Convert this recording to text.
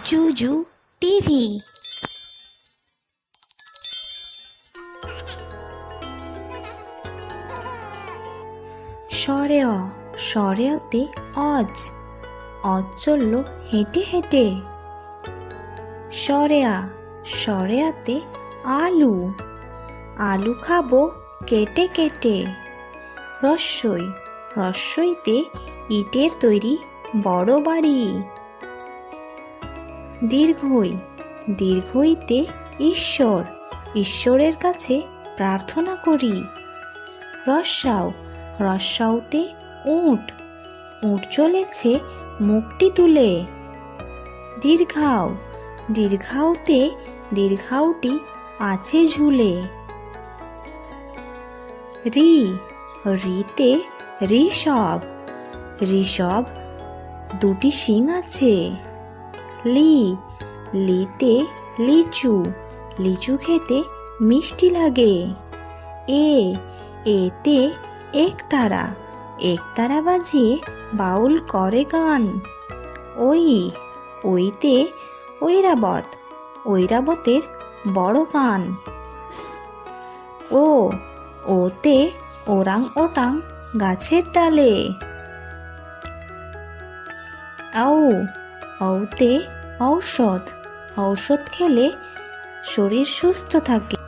জুজু TV. সরেয় সরেয়তে অজ অজ চলল হেঁটে হেঁটে। সরেয়া সরেয়াতে আলু আলু খাবো কেটে কেটে। রস্বই রস্বইতে ইটের তৈরি বড় বাড়ি। দীর্ঘই দীর্ঘইতে ঈশ্বর ঈশ্বরের কাছে প্রার্থনা করি। রস্যাও রস্যাওতে উট উট চলেছে মুখটি তুলে। দীর্ঘাও দীর্ঘাওতে দীর্ঘাওটি আছে ঝুলে। রি রিতে ঋষভ ঋষভ দুটি শিং আছে। লি লিতে লিচু লিচু খেতে মিষ্টি লাগে। এ এতে একতারা বাজিয়ে বাউল করে গান। ওই ওইতে ঐরাবত ঐরাবতের বড় কান। ও ওতে ওরাং ওটাং গাছের ডালে। ঔ ঔতে ঔষধ ঔষধ খেলে শরীর সুস্থ থাকে।